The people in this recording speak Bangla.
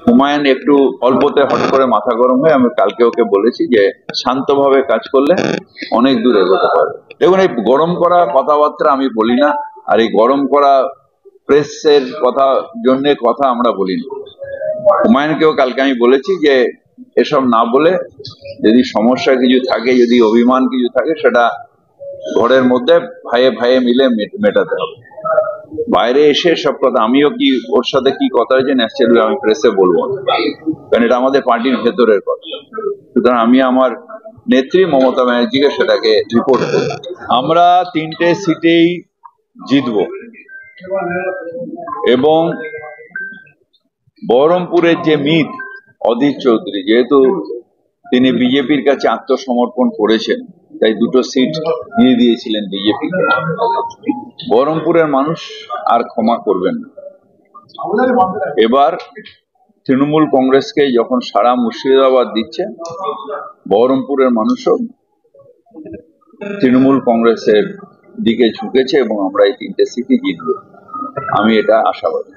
হুমায়ুন একটু অল্পতে হট করে মাথা গরম হয়ে আমি কালকে ওকে বলেছি যে শান্তভাবে কাজ করলে অনেক দূর এগোতে পারবে। দেখুন, এই গরম করা কথাবার্তা আমি বলি না, আর এই গরম করা প্রেসের কথা আমরা বলি না। হুমায়ুনকেও কালকে আমি বলেছি যে এসব না বলে যদি সমস্যা কিছু থাকে, যদি অভিমান কিছু থাকে, সেটা ঘরের মধ্যে ভাইয়ে ভাইয়ে মিলে মেটাতে হবে। বাইরে এসে সব কথা আমিও কি ওর সাথে কি কথা হয়েছে ন্যাচারালি আমি প্রেসে বলবো না, কারণ এটা আমাদের পার্টির ভেতরের কথা। সুতরাং আমি আমার নেত্রী মমতা ব্যানার্জিকে সেটাকে রিপোর্ট করব। আমরা 3টে সিটেই জিতবো এবং বহরমপুরের যে মিত অধীর চৌধুরী, যেহেতু তিনি বিজেপির কাছে আত্মসমর্পণ করেছেন, তাই 2টো সিট দিয়ে দিয়েছিলেন বিজেপি। বহরমপুরের মানুষ আর ক্ষমা করবেন না। এবার তৃণমূল কংগ্রেসকে যখন সারা মুর্শিদাবাদ দিচ্ছে, বহরমপুরের মানুষও তৃণমূল কংগ্রেসের দিকে ঝুঁকেছে এবং আমরা এই 3টে সিটই জিতব, আমি এটা আশাবাদী।